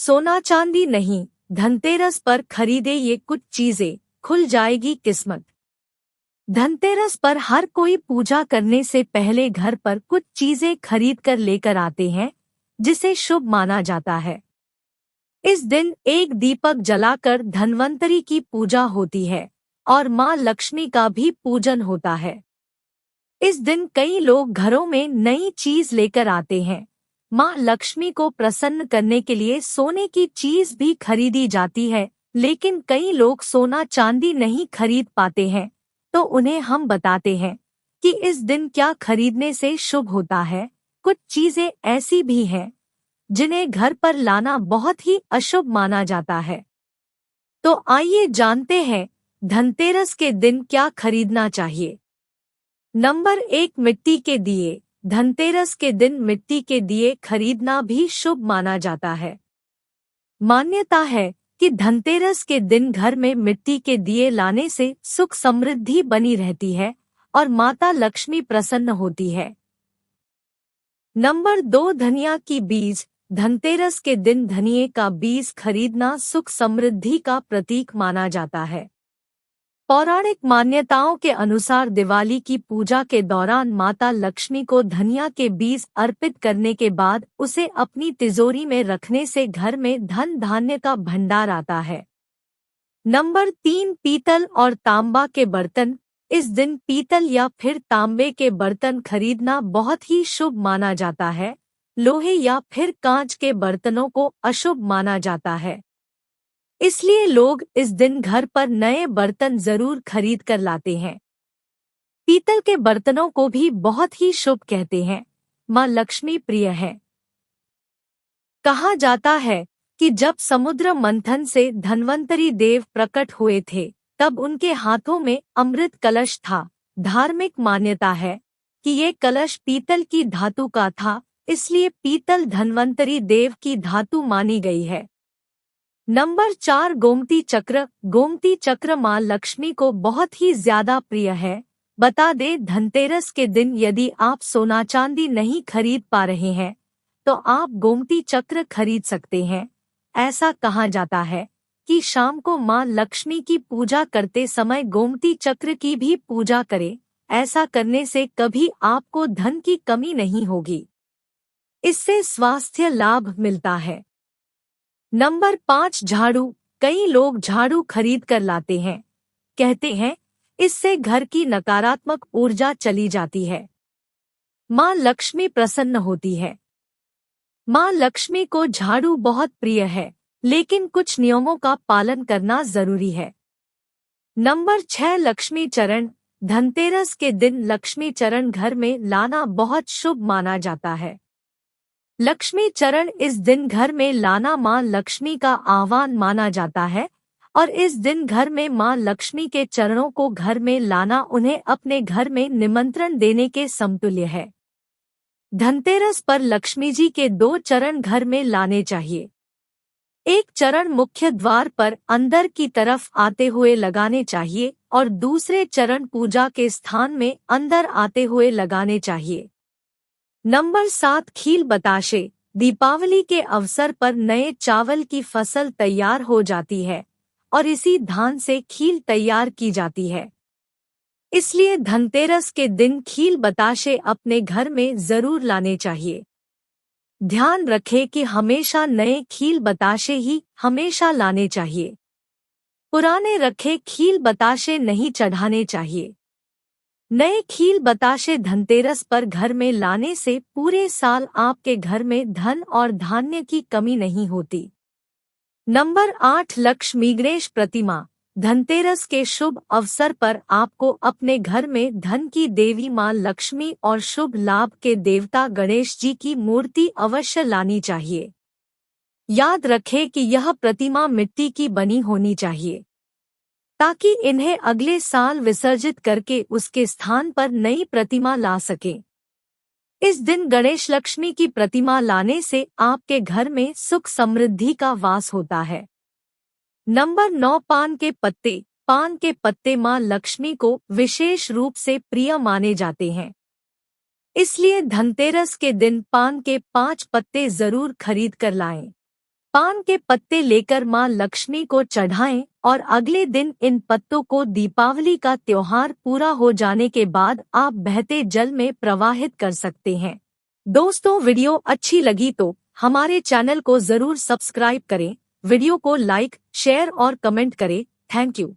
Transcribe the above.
सोना चांदी नहीं, धनतेरस पर खरीदे ये कुछ चीजें, खुल जाएगी किस्मत। धनतेरस पर हर कोई पूजा करने से पहले घर पर कुछ चीजें खरीद कर लेकर आते हैं, जिसे शुभ माना जाता है। इस दिन एक दीपक जलाकर धन्वंतरी की पूजा होती है और मां लक्ष्मी का भी पूजन होता है। इस दिन कई लोग घरों में नई चीज लेकर आते हैं। मां लक्ष्मी को प्रसन्न करने के लिए सोने की चीज भी खरीदी जाती है, लेकिन कई लोग सोना चांदी नहीं खरीद पाते हैं, तो उन्हें हम बताते हैं कि इस दिन क्या खरीदने से शुभ होता है। कुछ चीजें ऐसी भी हैं जिन्हें घर पर लाना बहुत ही अशुभ माना जाता है। तो आइए जानते हैं धनतेरस के दिन क्या खरीदना चाहिए। नंबर 1, मिट्टी के दिए। धनतेरस के दिन मिट्टी के दिए खरीदना भी शुभ माना जाता है। मान्यता है कि धनतेरस के दिन घर में मिट्टी के दिए लाने से सुख समृद्धि बनी रहती है और माता लक्ष्मी प्रसन्न होती है। नंबर 2, धनिया की बीज। धनतेरस के दिन धनिये का बीज खरीदना सुख समृद्धि का प्रतीक माना जाता है। पौराणिक मान्यताओं के अनुसार दिवाली की पूजा के दौरान माता लक्ष्मी को धनिया के बीज अर्पित करने के बाद उसे अपनी तिजोरी में रखने से घर में धन धान्य का भंडार आता है। नंबर 3, पीतल और तांबा के बर्तन। इस दिन पीतल या फिर तांबे के बर्तन खरीदना बहुत ही शुभ माना जाता है। लोहे या फिर कांच के बर्तनों को अशुभ माना जाता है, इसलिए लोग इस दिन घर पर नए बर्तन जरूर खरीद कर लाते हैं। पीतल के बर्तनों को भी बहुत ही शुभ कहते हैं। मां लक्ष्मी प्रिय है। कहा जाता है कि जब समुद्र मंथन से धन्वंतरी देव प्रकट हुए थे, तब उनके हाथों में अमृत कलश था। धार्मिक मान्यता है कि ये कलश पीतल की धातु का था, इसलिए पीतल धन्वंतरी देव की धातु मानी गई है। नंबर 4, गोमती चक्र। गोमती चक्र मां लक्ष्मी को बहुत ही ज्यादा प्रिय है। बता दे, धनतेरस के दिन यदि आप सोना चांदी नहीं खरीद पा रहे हैं, तो आप गोमती चक्र खरीद सकते हैं। ऐसा कहा जाता है कि शाम को मां लक्ष्मी की पूजा करते समय गोमती चक्र की भी पूजा करें। ऐसा करने से कभी आपको धन की कमी नहीं होगी। इससे स्वास्थ्य लाभ मिलता है। नंबर 5, झाड़ू। कई लोग झाड़ू खरीद कर लाते हैं। कहते हैं इससे घर की नकारात्मक ऊर्जा चली जाती है। मां लक्ष्मी प्रसन्न होती है। मां लक्ष्मी को झाड़ू बहुत प्रिय है, लेकिन कुछ नियमों का पालन करना जरूरी है। नंबर 6, लक्ष्मी चरण। धनतेरस के दिन लक्ष्मी चरण घर में लाना बहुत शुभ माना जाता है। लक्ष्मी चरण इस दिन घर में लाना मां लक्ष्मी का आह्वान माना जाता है और इस दिन घर में मां लक्ष्मी के चरणों को घर में लाना उन्हें अपने घर में निमंत्रण देने के समतुल्य है। धनतेरस पर लक्ष्मी जी के 2 चरण घर में लाने चाहिए। एक चरण मुख्य द्वार पर अंदर की तरफ आते हुए लगाने चाहिए और दूसरे चरण पूजा के स्थान में अंदर आते हुए लगाने चाहिए। नंबर 7, खील बताशे। दीपावली के अवसर पर नए चावल की फसल तैयार हो जाती है और इसी धान से खील तैयार की जाती है। इसलिए धनतेरस के दिन खील बताशे अपने घर में जरूर लाने चाहिए। ध्यान रखें कि हमेशा नए खील बताशे ही हमेशा लाने चाहिए। पुराने रखे खील बताशे नहीं चढ़ाने चाहिए। नए खील बताशे धनतेरस पर घर में लाने से पूरे साल आपके घर में धन और धान्य की कमी नहीं होती। नंबर 8, लक्ष्मी गणेश प्रतिमा। धनतेरस के शुभ अवसर पर आपको अपने घर में धन की देवी मां लक्ष्मी और शुभ लाभ के देवता गणेश जी की मूर्ति अवश्य लानी चाहिए। याद रखें कि यह प्रतिमा मिट्टी की बनी होनी चाहिए, ताकि इन्हें अगले साल विसर्जित करके उसके स्थान पर नई प्रतिमा ला सकें। इस दिन गणेश लक्ष्मी की प्रतिमा लाने से आपके घर में सुख समृद्धि का वास होता है। नंबर 9, पान के पत्ते। पान के पत्ते मां लक्ष्मी को विशेष रूप से प्रिय माने जाते हैं, इसलिए धनतेरस के दिन पान के 5 पत्ते जरूर खरीद कर लाएं। पान के पत्ते लेकर मां लक्ष्मी को चढ़ाएं और अगले दिन इन पत्तों को दीपावली का त्योहार पूरा हो जाने के बाद आप बहते जल में प्रवाहित कर सकते हैं। दोस्तों, वीडियो अच्छी लगी तो हमारे चैनल को जरूर सब्सक्राइब करें, वीडियो को लाइक, शेयर और कमेंट करें। Thank you.